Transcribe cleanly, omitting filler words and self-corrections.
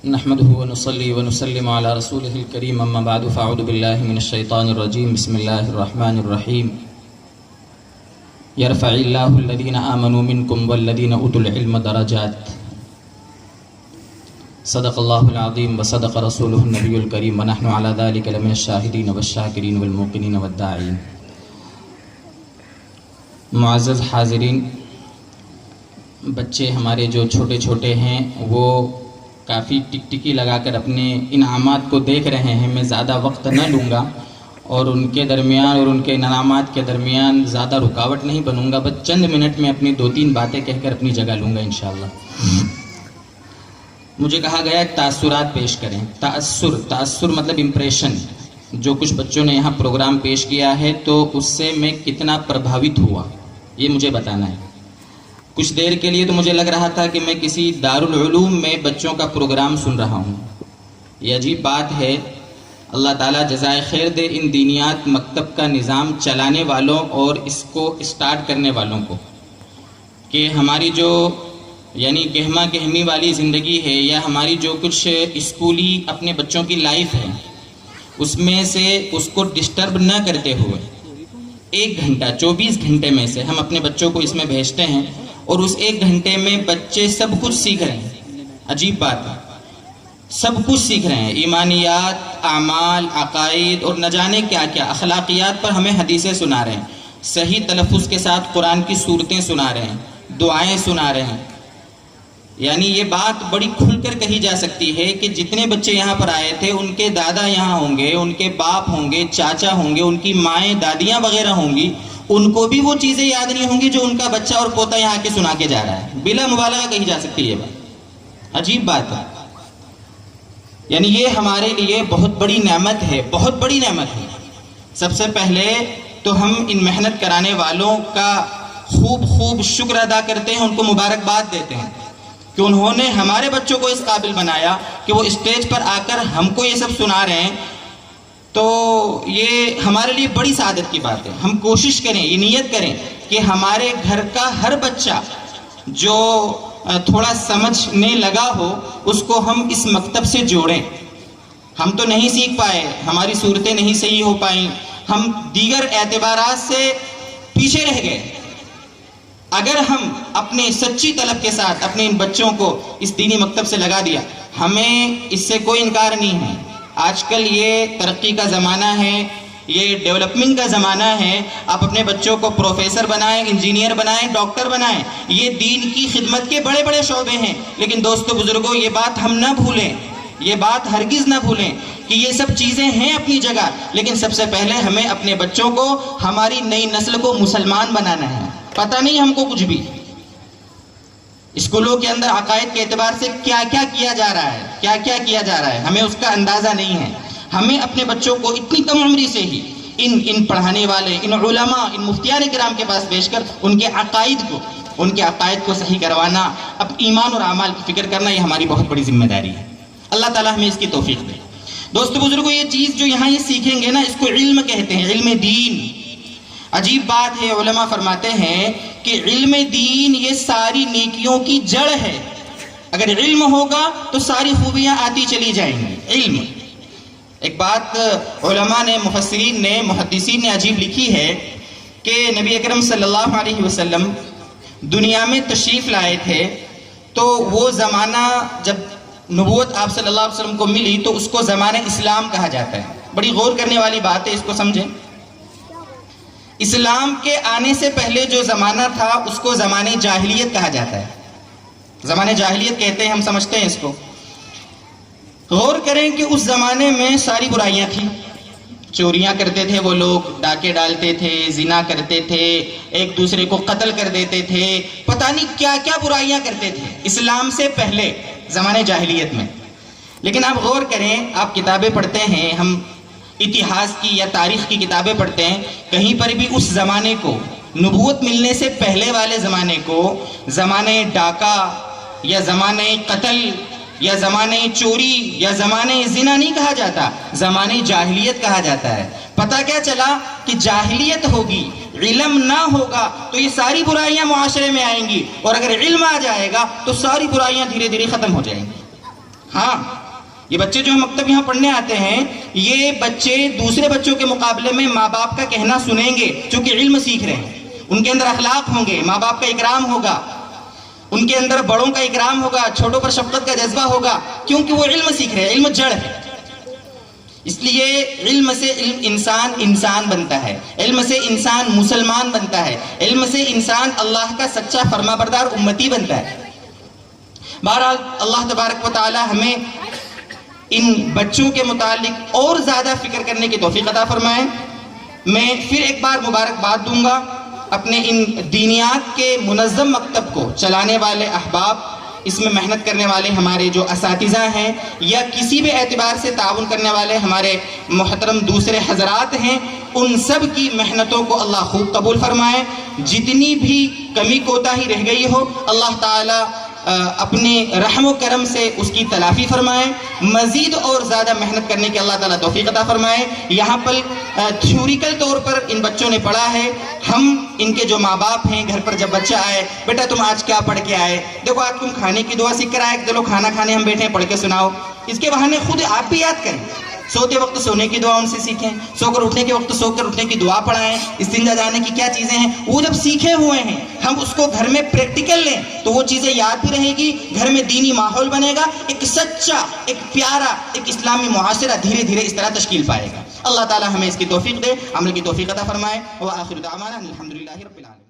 نحمده ونصلي ونسلم على رسوله الكريم اما بعد فاعوذ بالله من الشيطان الرجيم بسم الله الرحمن الرحيم يرفع الله الذين آمنوا منكم والذين أوتوا العلم درجات صدق الله العظيم وصدق رسوله النبي الكريم ونحن على ذلك لمن الشاهدين والشاكرين والموقنين والداعين. معزز حاضرین، بچے ہمارے جو چھوٹے چھوٹے ہیں وہ کافی ٹکٹکی لگا کر اپنے انعامات کو دیکھ رہے ہیں. میں زیادہ وقت نہ لوں گا اور ان کے درمیان اور ان کے انعامات کے درمیان زیادہ رکاوٹ نہیں بنوں گا. بس چند منٹ میں اپنی 2-3 باتیں کہہ کر اپنی جگہ لوں گا انشاءاللہ. مجھے کہا گیا تاثرات پیش کریں. تاثر مطلب امپریشن. جو کچھ بچوں نے یہاں پروگرام پیش کیا ہے تو اس سے میں کتنا پربھاوت ہوا یہ مجھے بتانا ہے. کچھ دیر کے لیے تو مجھے لگ رہا تھا کہ میں کسی دارالعلوم میں بچوں کا پروگرام سن رہا ہوں. یہ عجیب بات ہے. اللہ تعالیٰ جزائے خیر دے ان دینیات مکتب کا نظام چلانے والوں اور اس کو اسٹارٹ کرنے والوں کو، کہ ہماری جو یعنی گہما گہمی والی زندگی ہے یا ہماری جو کچھ اسکولی اپنے بچوں کی لائف ہے اس میں سے اس کو ڈسٹرب نہ کرتے ہوئے 1 گھنٹہ 24 گھنٹے میں سے ہم اپنے بچوں کو اس میں بھیجتے ہیں اور اس 1 گھنٹے میں بچے سب کچھ سیکھ رہے ہیں. عجیب بات ہے، سب کچھ سیکھ رہے ہیں. ایمانیات، اعمال، عقائد اور نہ جانے کیا کیا اخلاقیات پر ہمیں حدیثیں سنا رہے ہیں. صحیح تلفظ کے ساتھ قرآن کی صورتیں سنا رہے ہیں، دعائیں سنا رہے ہیں. یعنی یہ بات بڑی کھل کر کہی جا سکتی ہے کہ جتنے بچے یہاں پر آئے تھے ان کے دادا یہاں ہوں گے، ان کے باپ ہوں گے، چاچا ہوں گے، ان کی مائیں دادیاں وغیرہ ہوں گی، ان کو بھی وہ چیزیں یاد نہیں ہوں گی جو ان کا بچہ اور پوتا یہاں کے سنا کے جا رہا ہے. بلا مبالغہ کہی جا سکتی ہے یہ بات. عجیب بات ہے. یعنی یہ ہمارے لیے بہت بڑی نعمت ہے، بہت بڑی نعمت ہے. سب سے پہلے تو ہم ان محنت کرانے والوں کا خوب شکر ادا کرتے ہیں، ان کو مبارکباد دیتے ہیں کہ انہوں نے ہمارے بچوں کو اس قابل بنایا کہ وہ اسٹیج پر آ کر ہم کو یہ سب سنا رہے ہیں. تو یہ ہمارے لیے بڑی سعادت کی بات ہے. ہم کوشش کریں، یہ نیت کریں کہ ہمارے گھر کا ہر بچہ جو تھوڑا سمجھنے لگا ہو اس کو ہم اس مکتب سے جوڑیں. ہم تو نہیں سیکھ پائے، ہماری صورتیں نہیں صحیح ہو پائیں، ہم دیگر اعتبارات سے پیچھے رہ گئے. اگر ہم اپنے سچی طلب کے ساتھ اپنے ان بچوں کو اس دینی مکتب سے لگا دیا، ہمیں اس سے کوئی انکار نہیں ہے. آج کل یہ ترقی کا زمانہ ہے، یہ ڈیولپمنٹ کا زمانہ ہے. آپ اپنے بچوں کو پروفیسر بنائیں، انجینئر بنائیں، ڈاکٹر بنائیں. یہ دین کی خدمت کے بڑے بڑے شعبے ہیں. لیکن دوستو بزرگوں، یہ بات ہم نہ بھولیں، یہ بات ہرگز نہ بھولیں کہ یہ سب چیزیں ہیں اپنی جگہ. لیکن سب سے پہلے ہمیں اپنے بچوں کو، ہماری نئی نسل کو مسلمان بنانا ہے. پتہ نہیں ہم کو کچھ بھی اسکولوں کے اندر عقائد کے اعتبار سے کیا کیا کیا جا رہا ہے، کیا کیا کیا جا رہا ہے، ہمیں اس کا اندازہ نہیں ہے. ہمیں اپنے بچوں کو اتنی کم عمری سے ہی ان پڑھانے والے، ان علماء، ان مفتیان کرام کے پاس بھیج کر ان کے عقائد کو صحیح کروانا، اب ایمان اور اعمال کی فکر کرنا، یہ ہماری بہت بڑی ذمہ داری ہے. اللہ تعالیٰ ہمیں اس کی توفیق دے. دوستو بزرگوں، یہ چیز جو یہاں یہ سیکھیں گے نا، اس کو علم کہتے ہیں، علم دین. عجیب بات ہے، علماء فرماتے ہیں کہ علم دین یہ ساری نیکیوں کی جڑ ہے. اگر علم ہوگا تو ساری خوبیاں آتی چلی جائیں گی. علم. ایک بات علماء نے، مفسرین نے، محدثین نے عجیب لکھی ہے کہ نبی اکرم صلی اللہ علیہ وسلم دنیا میں تشریف لائے تھے تو وہ زمانہ جب نبوت آپ صلی اللہ علیہ وسلم کو ملی تو اس کو زمانہ اسلام کہا جاتا ہے. بڑی غور کرنے والی بات ہے، اس کو سمجھیں. اسلام کے آنے سے پہلے جو زمانہ تھا اس کو زمانہ جاہلیت کہا جاتا ہے. زمانہ جاہلیت کہتے ہیں، ہم سمجھتے ہیں اس کو. غور کریں کہ اس زمانے میں ساری برائیاں تھیں. چوریاں کرتے تھے وہ لوگ، ڈاکے ڈالتے تھے، زنا کرتے تھے، ایک دوسرے کو قتل کر دیتے تھے، پتہ نہیں کیا کیا برائیاں کرتے تھے اسلام سے پہلے زمانے جاہلیت میں. لیکن آپ غور کریں، آپ کتابیں پڑھتے ہیں، ہم اتہاس کی یا تاریخ کی کتابیں پڑھتے ہیں، کہیں پر بھی اس زمانے کو، نبوت ملنے سے پہلے والے زمانے کو زمانے ڈاکہ یا زمانے قتل یا زمانے چوری یا زمانے زنا نہیں کہا جاتا، زمانے جاہلیت کہا جاتا ہے. پتہ کیا چلا کہ جاہلیت ہوگی، علم نہ ہوگا تو یہ ساری برائیاں معاشرے میں آئیں گی، اور اگر علم آ جائے گا تو ساری برائیاں دھیرے دھیرے ختم ہو جائیں گی. ہاں یہ بچے جو مکتب یہاں پڑھنے آتے ہیں، یہ بچے دوسرے بچوں کے مقابلے میں ماں باپ کا کہنا سنیں گے، چونکہ علم سیکھ رہے ہیں، ان کے اندر اخلاق ہوں گے، ماں باپ کا اکرام ہوگا، ان کے اندر بڑوں کا اکرام ہوگا، چھوٹوں پر شفقت کا جذبہ ہوگا، کیونکہ وہ علم سیکھ رہے ہیں، علم جڑ ہے۔ اس لیے علم سے انسان بنتا ہے، علم سے انسان مسلمان بنتا ہے، علم سے انسان اللہ کا سچا فرما بردار امتی بنتا ہے۔ بہرحال اللہ تبارک و تعالی ہمیں ان بچوں کے متعلق اور زیادہ فکر کرنے کی توفیق عطا فرمائے۔ میں پھر ایک بار مبارکباد دوں گا اپنے ان دینیات کے منظم مکتب کو چلانے والے احباب، اس میں محنت کرنے والے ہمارے جو اساتذہ ہیں، یا کسی بھی اعتبار سے تعاون کرنے والے ہمارے محترم دوسرے حضرات ہیں، ان سب کی محنتوں کو اللہ خوب قبول فرمائے۔ جتنی بھی کمی کوتاہی رہ گئی ہو، اللہ تعالی اپنے رحم و کرم سے اس کی تلافی فرمائے، مزید اور زیادہ محنت کرنے کی اللہ تعالیٰ توفیق عطا فرمائے۔ یہاں پر تھیوریکل طور پر ان بچوں نے پڑھا ہے، ہم ان کے جو ماں باپ ہیں گھر پر جب بچہ آئے، بیٹا تم آج کیا پڑھ کے آئے، دیکھو آج تم کھانے کی دعا سیکھ کر آئے، چلو کھانا کھانے ہم بیٹھے ہیں پڑھ کے سناؤ، اس کے بہانے خود آپ بھی یاد کریں، سوتے وقت سونے کی دعا ان سے سیکھیں، سو کر اٹھنے کے وقت سو کر اٹھنے کی دعا پڑھائیں، استنجا جانے کی کیا چیزیں ہیں وہ جب سیکھے ہوئے ہیں ہم اس کو گھر میں پریکٹیکل لیں تو وہ چیزیں یاد بھی رہے گی، گھر میں دینی ماحول بنے گا، ایک سچا، ایک پیارا، ایک اسلامی معاشرہ دھیرے دھیرے اس طرح تشکیل پائے گا۔ اللہ تعالی ہمیں اس کی توفیق دے، عمل کی توفیق عطا فرمائے۔ وآخر دعوانا الحمدللہ رب العالمین۔